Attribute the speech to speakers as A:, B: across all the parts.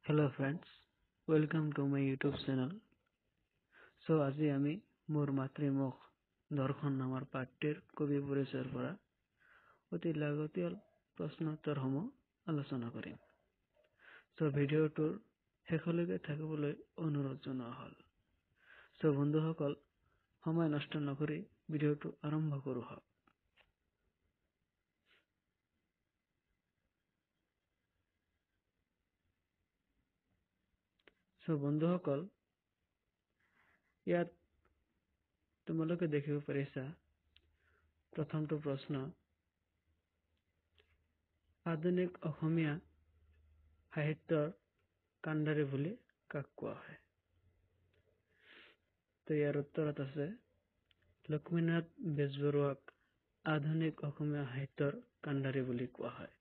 A: Hello friends, welcome to my YouTube channel. So আজি আমি মোৰ মাতৃমুখ দৰ্শন নামৰ পাঠটিৰ কবি পৰিচয়ৰ পৰা অতি লাগতিয়াল প্ৰশ্নোত্তৰসমূহ আলোচনা কৰিম। So ভিডিঅ'টোৰ শেষলৈকে থাকিবলৈ অনুৰোধ জনোৱা হ'ল। So বন্ধুসকল, সময় নষ্ট নকৰি ভিডিঅ'টো আৰম্ভ কৰোঁ হওক। So বন্ধুসকল, ইয়াত তোমালোকে দেখিব পাৰিছা প্ৰথমটো প্ৰশ্ন, আধুনিক অসমীয়া সাহিত্যৰ কাণ্ডাৰী বুলি কাক কোৱা হয়? তো ইয়াৰ উত্তৰত আছে লক্ষ্মীনাথ বেজবৰুৱাক আধুনিক অসমীয়া সাহিত্যৰ কাণ্ডাৰী বুলি কোৱা হয়।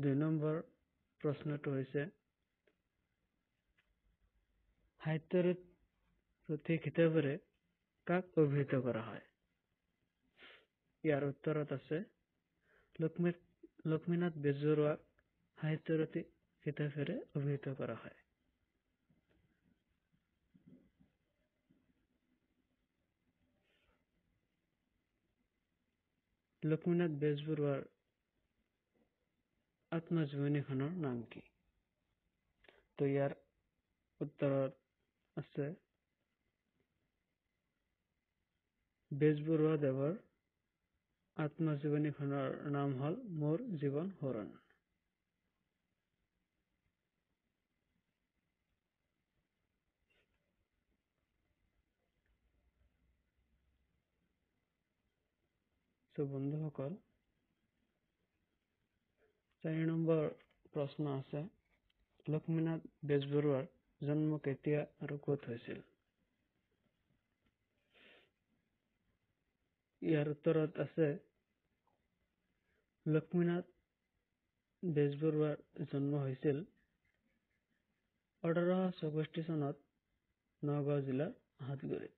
A: 2 নম্বৰ প্ৰশ্নটো হৈছে সাহিত্যৰ প্ৰতি খিতাপেৰে কাক অভিহিত কৰা হয়? ইয়াৰ উত্তৰত আছে লক্ষ্মীনাথ বেজবৰুৱাক সাহিত্যৰ প্ৰতি খিতাপেৰে অভিহিত কৰা হয়। লক্ষ্মীনাথ বেজবৰুৱাৰ আত্মজীৱনীখনৰ নাম কি? তো ইয়াৰ উত্তৰত আছে বেজবৰুৱা দেৱৰ আত্মজীৱনীখনৰ নাম হ'ল মোৰ জীৱন সোৱৰণ। So বন্ধুসকল, 4 নম্বৰ প্ৰশ্ন আছে লক্ষ্মীনাথ বেজবৰুৱাৰ জন্ম কেতিয়া আৰু ক'ত হৈছিল? ইয়াৰ উত্তৰত আছে লক্ষ্মীনাথ বেজবৰুৱাৰ জন্ম হৈছিল 1864 চনত নগাঁও জিলাৰ হাতগুৰিত।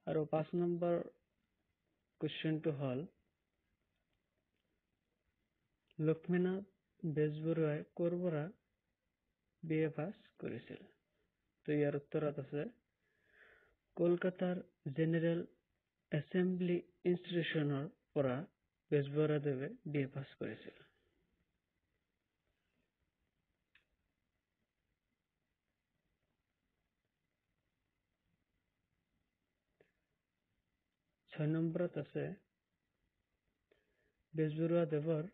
A: আৰু 5 নম্বৰ কুৱেশ্যনটো হ'ল লক্ষ্মীনাথ বেজবৰুৱাই ক'ৰ পৰা BA পাছ কৰিছিল? তো ইয়াৰ উত্তৰত আছে কলকাতাৰ জেনেৰেল এছেম্বলি ইনষ্টিটিউচনৰ পৰা বেজবৰুৱাদেৱে BA পাছ কৰিছিল। ছয় নম্বৰত আছে বেজবৰুৱাদেৱৰ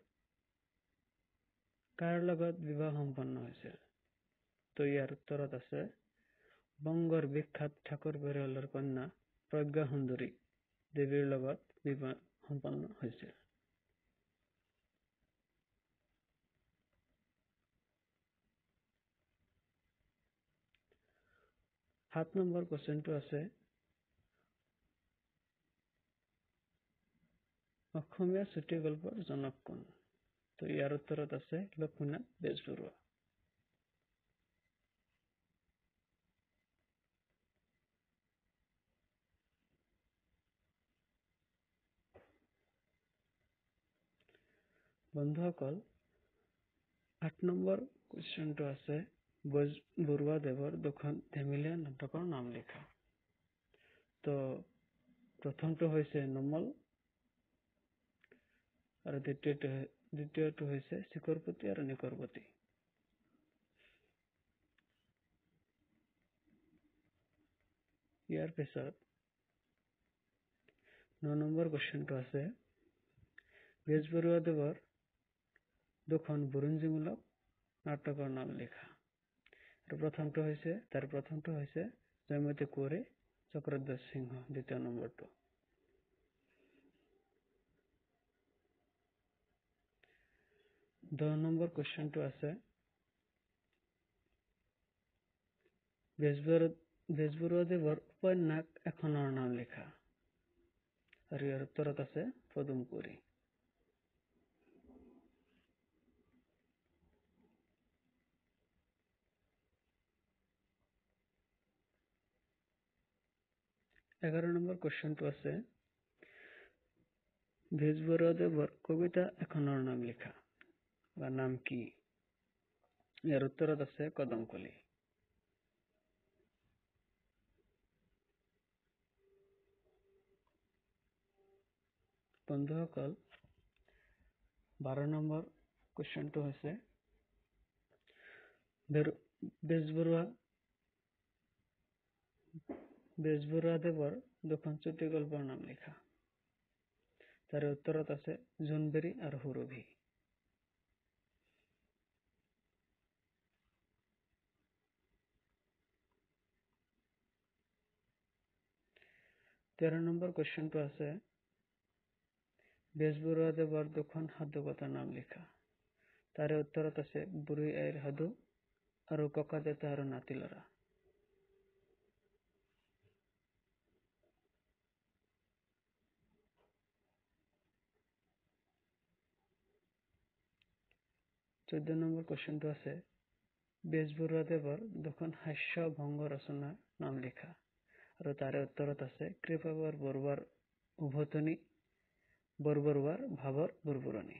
A: কাৰ লগত বিবাহ সম্পন্ন হৈছিল? তো ইয়াৰ উত্তৰত আছে বংগৰ বিখ্যাত ঠাকুৰ পৰিয়ালৰ কন্যা প্ৰজ্ঞা সুন্দৰী দেৱীৰ লগত বিবাহ সম্পন্ন হৈছিল। 7 নম্বৰ কুৱেশ্যনটো আছে অসমীয়া চুটি গল্পৰ জনক কোন? তো ইয়াৰ উত্তৰত আছে লক্ষ্মীনাথ বেজবৰুৱা। বন্ধুসকল, 8 নম্বৰ কুৱেশ্যনটো আছে বৰুৱাদেৱৰ দুখন ধেমেলীয়া নাটকৰ নাম লিখা। তো প্ৰথমটো হৈছে নোমল আৰু দ্বিতীয়টো হৈছে শিখৰপতি আৰু নিখৰপতি। ইয়াৰ পিছত 9 নম্বৰ কুৱেশ্যনটো আছে বেজবৰুৱাদেৱৰ দুখন বুৰঞ্জীমূলক নাটকৰ নাম লিখা। আৰু প্ৰথমটো হৈছে জয়মতী কুঁৱৰী চক্ৰধ্বজ সিংহ, দ্বিতীয় নম্বৰটো। দহ নম্বৰ কুৱেশ্যনটো আছে বেজবৰুৱাদেৱৰ উপন্যাস এখনৰ নাম লিখা। আৰু ইয়াৰ উত্তৰত আছে পদুম কুঁৱৰী। 11 নম্বৰ কুৱেশ্যনটো আছে বেজবৰুৱাদেৱৰ কবিতা এখনৰ নাম লিখা বা নাম কি? ইয়াৰ উত্তৰত আছে কদমকলি। বন্ধুসকল 12 নম্বৰ কুৱেশ্যনটো হৈছে বেজবৰুৱাদেৱৰ দুখন চুটি গল্পৰ নাম লিখা। তাৰে উত্তৰত আছে জোনবেৰী আৰু সুৰভি। 13 নম্বৰ কুৱেশ্যনটো আছে বেজবৰুৱাদেৱৰ দুখন সাধুকথাৰ নাম লিখা। তাৰে উত্তৰত আছে বুঢ়ী আইৰ সাধু আৰু ককা দেউতা আৰু নাতি লৰা। 14 নম্বৰ কুৱেশ্যনটো আছে বেজবৰুৱাদেৱৰ দুখন হাস্য ভংগ ৰচনাৰ নাম লিখা আৰু তাৰে উত্তৰত আছে কৃপাবৰ বৰুৱাৰ উভতনি, বৰবৰুৱাৰ ভাৱৰ বুৰবুৰণি।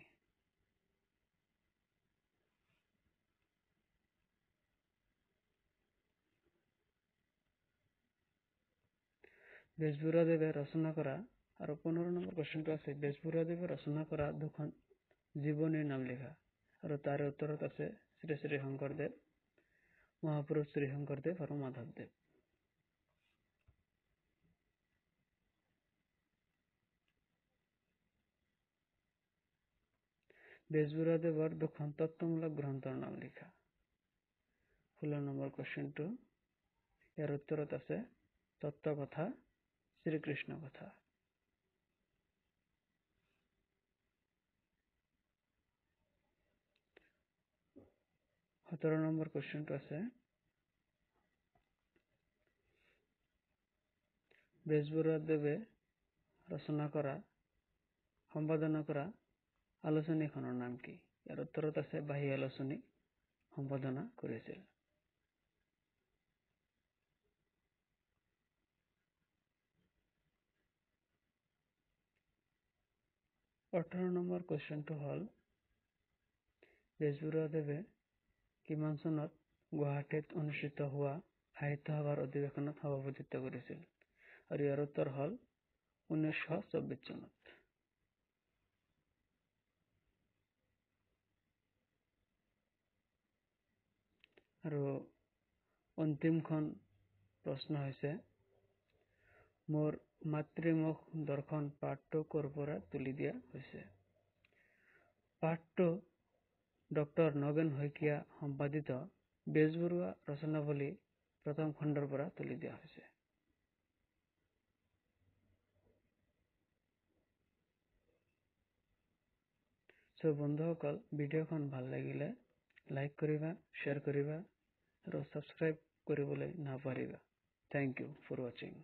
A: বেজবৰুৱাদেৱে ৰচনা কৰা আৰু 15 নম্বৰ কুৱেশ্যনটো আছে বেজবৰুৱাদেৱে ৰচনা কৰা দুখন জীৱনীৰ নাম লিখা আৰু তাৰে উত্তৰত আছে শ্ৰী শ্ৰী শংকৰদেৱ, মহাপুৰুষ শ্ৰী শংকৰদেৱ আৰু মাধৱদেৱ। বেজবৰুৱাদেৱৰ দুখন তত্ত্বমূলক গ্ৰন্থৰ নাম লিখা। 16 নম্বৰ কুৱেশ্যনটো ইয়াৰ উত্তৰত আছে তত্ত্বকথা, শ্ৰীকৃষ্ণ কথা। 17 নম্বৰ কুৱেশ্যনটো আছে বেজবৰুৱাদেৱে ৰচনা কৰা সম্পাদনা কৰা আলোচনীখনৰ নাম কি? ইয়াৰ উত্তৰত আছে বাঁহী আলোচনী সম্পাদনা কৰিছিল। 18 নম্বৰ কুৱেশ্যনটো হ'ল বেজবৰুৱাদেৱে কিমান চনত গুৱাহাটীত অনুষ্ঠিত হোৱা সাহিত্য সভাৰ অধিৱেশনত সভাপতিত্ব কৰিছিল? আৰু ইয়াৰ উত্তৰ হ'ল 1924 চনত। আৰু অন্তিমখন প্ৰশ্ন হৈছে মোৰ মাতৃমুখ দৰ্শন পাঠটো ক'ৰ পৰা তুলি দিয়া হৈছে? পাঠটো ডক্টৰ নগেন শইকীয়া সম্পাদিত বেজবৰুৱা ৰচনাৱলী প্ৰথম খণ্ডৰ পৰা তুলি দিয়া হৈছে। বন্ধুসকল ভিডিঅ'খন ভাল লাগিলে লাইক কৰিবা, শ্বেয়াৰ কৰিবা আৰু ছাবস্ক্ৰাইব কৰিবলৈ নাপাহৰিবা। থেংক ইউ ফৰ ৱাচিং।